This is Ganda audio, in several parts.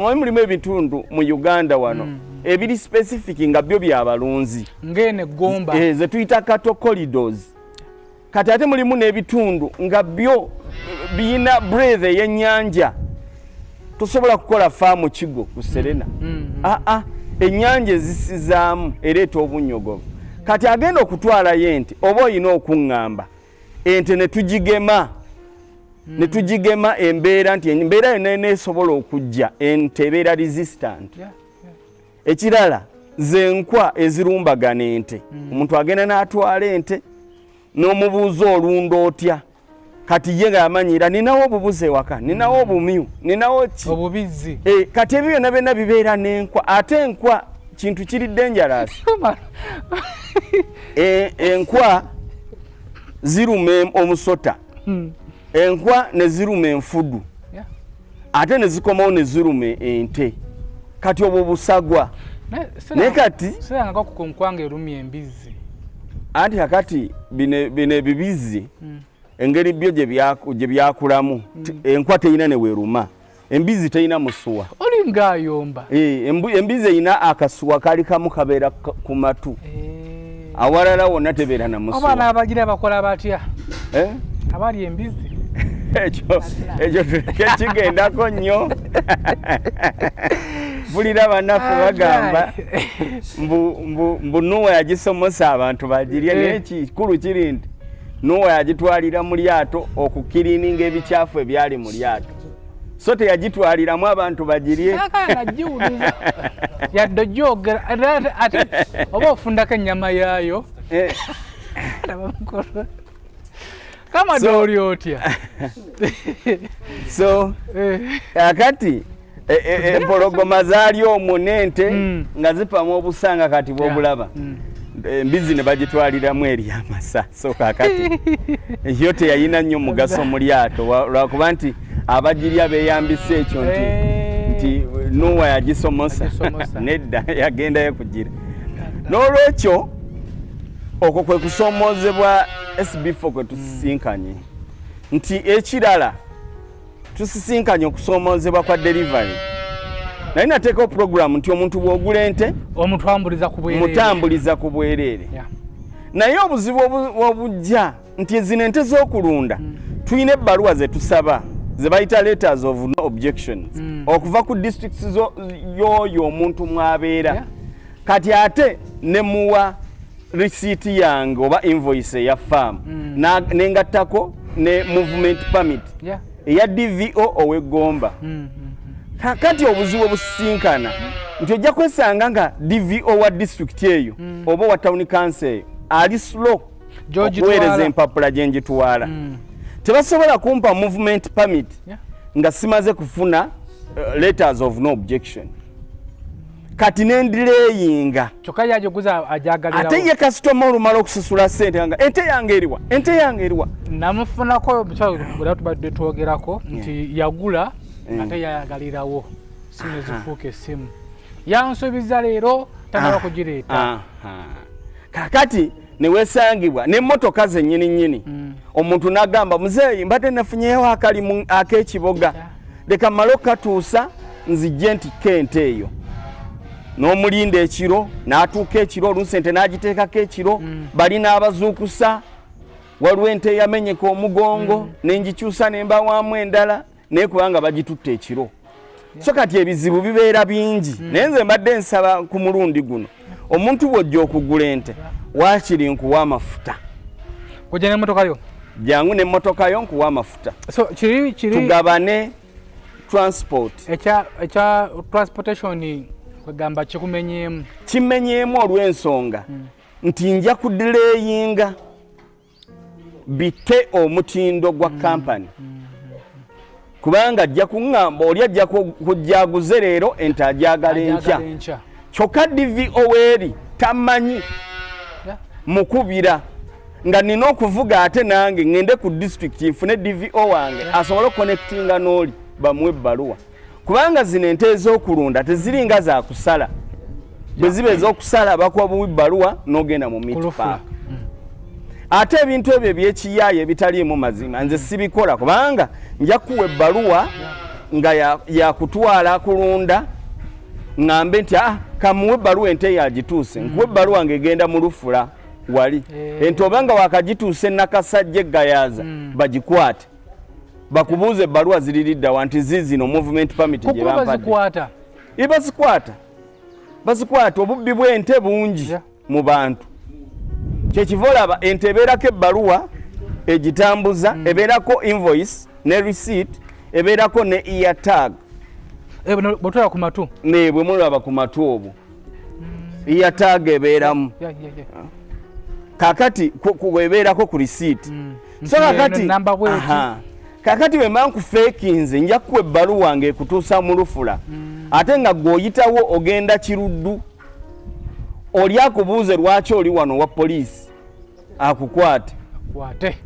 mulimu ebitundu mu Uganda wano ebiri specific nga byo byabalunzi ngene gomba ze tuyita cattle corridors kati ate mulimu n'ebitundu nga byo biyina breath y'ennyanja tosobola kukola faamu kigo ku Serena ennyanja ezisizaamu ereeta obunyogovu kati agenda okutwalayo ente oba oyina okuŋŋamba ente ne tugigema embeera nti embeera yonna neesobola okujja ente ebeera resistant ekirala zenkwa ezirumbagana ente omuntu agenda n'atwala ente n'omubuuza olunda otya kati ye ng'amanyira ninawo obubuze waka ninawo obumyu ninawo ki obubizi kati ebyo byonna byonna bibeera n'enkwa ate enkwa kintu kiri dangerous enkwa ziruma omusota enkwa ne ziruma enfudu ate ne zikomawo ne ziruma ente kati obwo busagwa ne kati siranga ku konkwanga erumya embizi anti kakati bine ebibizi engeri byo gye byakulamu enkwa teyina ne weruma embizi teyina musuwa oli ngayomba embizi eyina akasuwa kali kamu kabeera ku matu awalala wonna tebeera na musuwa abaana abagira bakola batya abali embizi ekyo kekigendako nnyo bulira bannaffe bagamba mbu Nuwa yagisomosa abantu bagirye naye kikulu kiri nti Nuwa yagitwalira mu lyato okukirininga ebicaafu ebyali mu lyato so teyagitwaliramu abantu bagirye yadde gyogera ate oba ofundako ennyama yaayo kama doli otya so akati empologoma zaali omwo n'ente nga zipamu obusanga kati bw'obulaba embizi ne bagitwaliramu eri amasa so kakati yo teyayina nnyo mugaso mu lyato lwakuba nti abagirya beeyambisa ekyo nti Nuwa yagisomosa nedda yagendayo kugira n'olwekyo okwo kwe kusomoozebwa SB4 kwe tusisinkanye nti ekirala tusisinkanye okusomoozebwa kwa delivery naye nateekawo program nti omuntu bw'ogula ente mutambuliza ku bwereere naye obuzibu obujja nti zino ente z'okulunda tulina ebbaluwa ze tusaba ze bayita letters of no objections okuva ku districts y'oyo omuntu mwabeera kati ate ne muwa receipt yange oba invoice ya farm nengattako ne movement permit eya DVO ow'Egomba kakati obuzibu obusisinkana nti ojja kwesanga nga DVO wa district eyo oba wa town council eyo ali slow okuweereza empapula gye njitwala tebasobola kumpa movement permit nga simaze kufuna letters of no objection kati nendireyinga kyokka yajoguza ajagalira ate ye customer olumala okusasula ssente nga ente yange eriwa namufunako bula tubadde twogerako nti yagula ate yayagalirawo simu zifuuka essimu yansuubiza leero tanaba kugireeta kakati newesangibwa n'emmotoka zennyini omuntu n'agamba muzeeyi mbadde nafunyeyo akalimu ak'ekiboga leka mmale okukatuusa nzijje ntikko ente eyo n'omulinda ekiro n'atuuka ekiro oluusi ente n'agiteekako ekiro bali n'abazuukusa waliwo ente yamenyeka omugongo nengikyusa nembawaamu endala naye kubanga bagitutte ekiro so kati ebizibu bibeera bingi naye nze mbadde nsaba ku mulundi guno omuntu bw'ojja okugula ente waakiri nkuwa amafuta kujja n'emmotoka yo jangu n'emmotoka yo nkuwa amafuta so kiri tugabane transport ekya transportation kwegamba kimenyeemu olw'ensonga nti nja kudireyinga bite omutindo gwa kampani kubanga ajja kuŋŋamba oli ajja kujjaguze leero ente ajagala enkya kyokka DVO eri tamanyi mukubira nga nina okuvuga ate nange ŋŋende ku district nfune DVO wange asobole okuconnectinga n'oli bamuwe ebbaluwa kubanga zino ente ez'okulunda teziringa za kusala bwe ziba ez'okusala bakuwa buwi bbaluwa n'ogenda mu meat park ate ebintu ebyo ebyekiyaaye ebitaliimu mazima nze sibikola kubanga nja kuwa ebbaluwa nga yakutwala kulunda ngambe nti kamuwe ebbaluwa ente yagituuse nkuwe ebbaluwa ng'egenda mu lufula wali ente obanga wakagituuse nakasajja eggayaza bagikwate bakubuuza ebbaluwa ziririddawa nti zizino movement permit gye bampadde bazikwata obubbi bw'ente bungi mu bantu kyekiva olaba ente ebeerako ebbaluwa egitambuza ebeerako invoice ne receipt ebeerako ne ear tag bwetwala ku matu ne bwe mulaba ku matu obwo ear tag ebeeramu kakati ebeerako ku receipt so kakati bwe mba nkufeekinze nja kuwa ebbaluwa ng'ekutuusa mu lufula ate nga gw'oyitawo ogenda Kiruddu oli akubuuze lwaki oli wano wa poliisi akukwate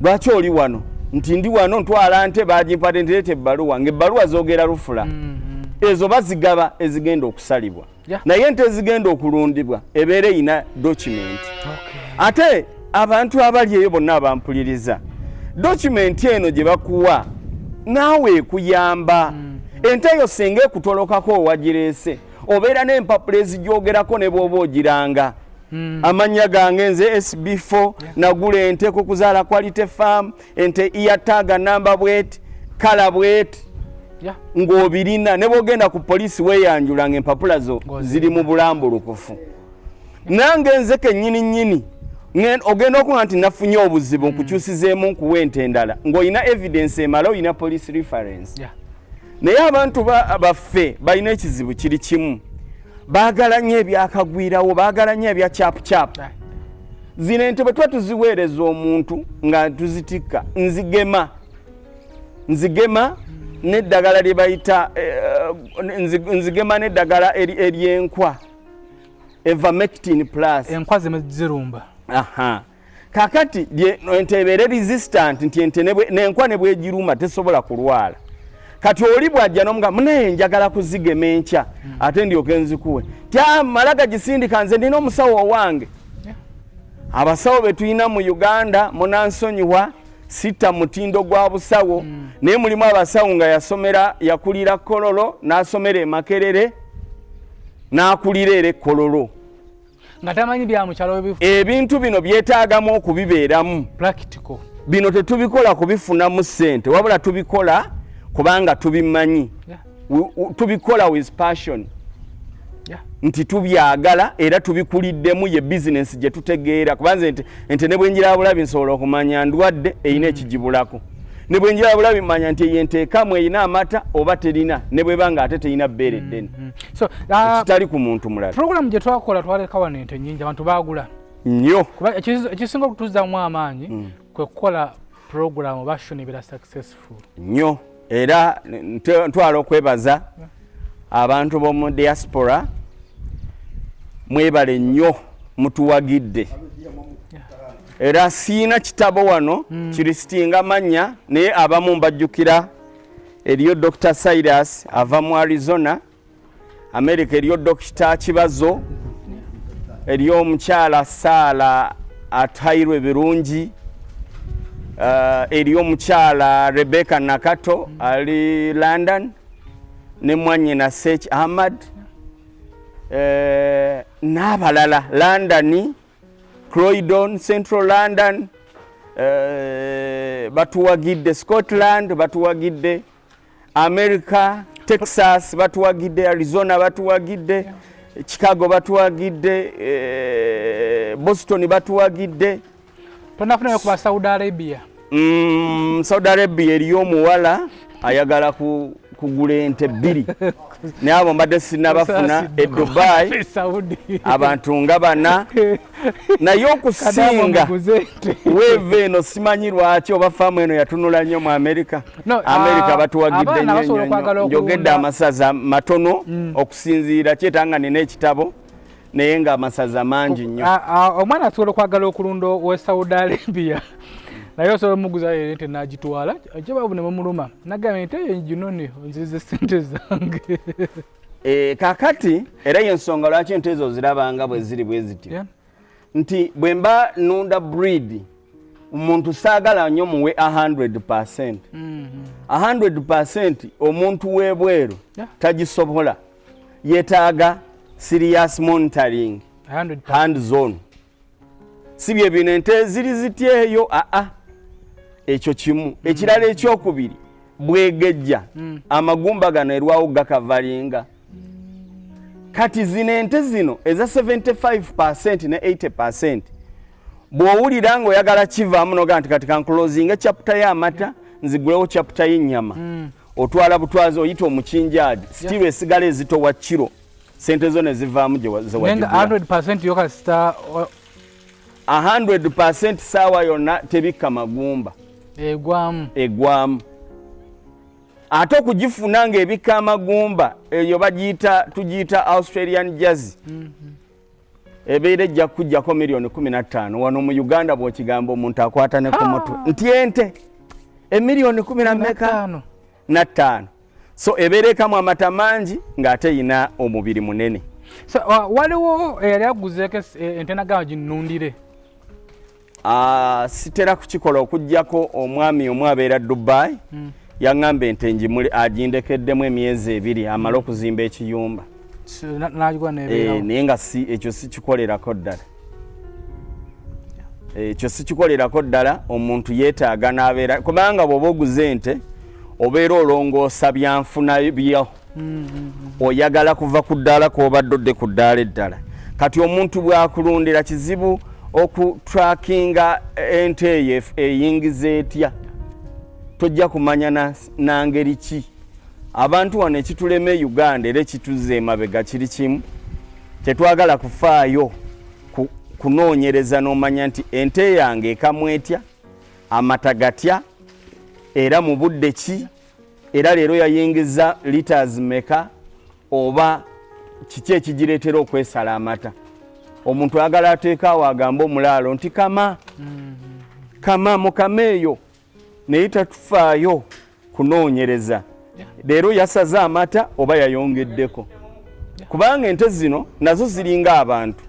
lwaki oli wano nti ndi wano ntwala nte bagimpadde ntireeta ebbaluwa ng'ebbaluwa zoogera lufula ezo bazigaba ezigenda okusalibwa naye nte ezigenda okulundibwa ebeera eyina dokimenti ate abantu abali eyo bonna abampuliriza dokimenti eno gye bakuwa naawe ekuyamba ente eyo singa ekutolokako owagireese obeera n'empapula ezigyogerako ne bw'oba ogiranga amannya gange nze SB4 nagula ente ku kuzaala Quality Farm ente iyataga namba bweti kala bweti ng'obirina ne bw'ogenda ku poliisi weeyanjula ng'empapula zo ziri mu bulambulukufu nange nze kennyini ogenda okuba nti nafunye obuzibu nkukyusizeemu nkuwa ente endala ng'olina evidence emala olina police reference naye abantu baffe balina ekizibu kiri kimu baagala nnyo ebyakagwirawo baagala nnyo ebya capucapu zino ente bwe tuba tuziweereza omuntu nga tuzitikka nzigema n'eddagala lye bayita nzigema n'eddagala ery'enkwa Ivermectin plus enkwa zirumba kakati ente ebeere resistant nti ente n'enkwa ne bwegiruma tesobola kulwala kati oli bw'ajja n'omuga munaye njagala kuzigema enkya ate ndyoke nzikuwe mala gagisindika nze ndina omusawo owange abasawo be tulina mu Uganda munansonyiwa sita mutindo gwa busawo naye mulimu abasawo nga yakulira Kololo n'asomera e Makerere n'akulira ere Kololo nga tamanyi bya mu kyalo ebifu ebintu bino byetaagamu okubibeeramu practical bino tetubikola kubifunamu ssente wabula tubikola kubanga tubimanyi tubikola with passion nti tubyagala era tubikuliddemu ye business gye tutegeera kubanze ente ne bwenjira bulabi nsobola okumanya ndwadde eyina ekigibulako ne bwenjira bulabi manya nti yenteekamu eyina amata oba terina ne bwebanga ate terina bbeere ddene so kitali ku muntu mulala program gye twakola twaleka wano ente nnyingi abantu baagula nnyo kuba ekisinga okutuuzamu amaanyi kwe kukola program oba show ne beera successful nnyo era ntwala okwebaza abantu b'omu diaspora mwebale nnyo mutuwagidde era siina kitabo wano kirisitinga mannya naye abamu mbajjukira eriyo Dr. Cyrus ava mu Arizona America eriyo Dr. Kibazo eriyo omukyala Saala atayirwe birungi eriyo omukyala Rebecca Nakato ali London ne mwannyina Sech Ahmad n'abalala London Croydon Central London batuwagidde Scotland batuwagidde America Texas batuwagidde Arizona batuwagidde Chicago batuwagidde Boston batuwagidde tonafuna ku Saudi Arabia Saudi Arabia eriyo omuwala ayagala kugula ente bbiri n'abo mbadde sinabafuna e Dubai abantu nga bana naye okusinga weeve eno simanyi lwaki oba faamu eno yatunula nnyo mu America batuwagidde nnyo njogedde amasaza matono okusinziira kyetanga nina ekitabo naye nga amasaza mangi nnyo omwana asobola okwagala okulunda we Saudi Arabia naye osobola omuguza ente n'agitwala ekyo babu ne bamuluma nagamba ente enjinoni onzize ssente zange kakati era y'ensonga lwaki ente ezo zirabanga bwe ziri bwe zityo nti bwe mba nunda breed omuntu saagala nnyo muwe 100%. 100% omuntu webweru tagisobola, yeetaaga serious monitoring, hands on. Si bye bino ente ziri zityeyo, ekyo kimu. Ekirala ekyokubiri bwegejja amagumba gano erwawo gakavalinga. Kati zino ente zino eza 75% ne 80%, bw'owulira ng'oyagala kivaamu noga nti kati kanclosinga chapter y'amata nzigulewo chapter y'ennyama, otwala butwazi oyita omukinjaadi, still esigala ezitowa kiro, sente zo ne zivaamu gye zewagigula. 100% yo kasita 100% saawa yonna tebikka magumba egwamu. Ate okugifuna ng'ebikka amagumba eyo tugiyita Australian Jersey, ebeera ejja kujjako $15,000,000. Wano mu Uganda bw'okigamba omuntu akwata ne ku mutwe nti ente $1,500,000. So ebeera ekamu amata mangi ng'ate eyina omubiri munene. So waliwo eyali aguzeeko ente nagamba ginnundire? Sitera kukikola okuggyako omwami omu abeera Dubai, yaŋŋamba ente njimuli agindekeddemu emyezi 2 amale okuzimba ekiyumba. Naye nga ekyo sikikolerako ddala. Ekyo sikikolerako ddala, omuntu yeetaaga n'abeera, kubanga bw'oba oguze ente obeera olongoosa byanfuna byo. Oyagala kuva ku ddaala kw'obadde odde ku ddaala eddala. Kati omuntu bw'akulundira kizibu okutrackinga ente eyo eyingiza etya. Tojja kumanya na ngeri ki. Abantu wano ekitulema Uganda era ekituze emabega kiri kimu, tetwagala kufaayo kunoonyereza n'omanya nti ente yange ekamu etya, amata gatya, era mu budde ki, era leero yayingiza liters meka, oba kiki ekigireetera okwesala amata. Omuntu ayagala ateekaawo agamba omulaalo nti kama mukama eyo, naye tatufaayo kunoonyereza. Leero yasaze amata oba yayongeddeko. Kubanga ente zino nazo ziringa abantu,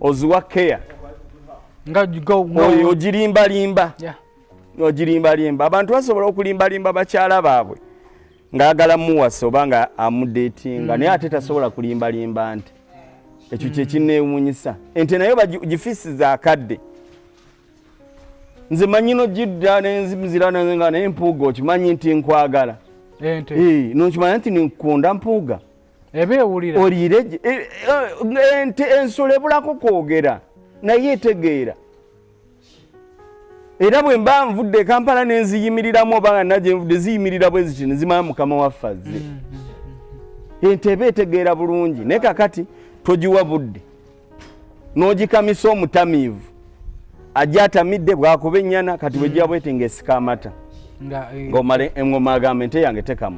oziwa care, ogirimbalimba. Abantu basobola okulimbalimba bakyala baabwe ng'agala muwasa oba nga amudeetinga, naye ate tasobola kulimbalimba nte. Ekyo kye kinneewuunyisa. Ente nayo bagifiisiza akadde. Nze manyino gidda nenzimuzira nga n'empuuga okimanyi nti nkwagala. Nokimanya nti ninkonda mpuuga. Oliire ente ensolo ebulako kwogera naye etegeera. Era bwe mba nvudde e Kampala nenziyimiriramu oba nga naje nvudde ziyimirira bwe ziti nezimanya mukama waffe azze. Ente eba etegeera bulungi, naye kakati togiwa budde n'ogikamisa omutamiivu ajja atamidde bwakuba ennyana, kati bwejja bwete ng'esika amata ng'omala engoma agamba ente yange tekama.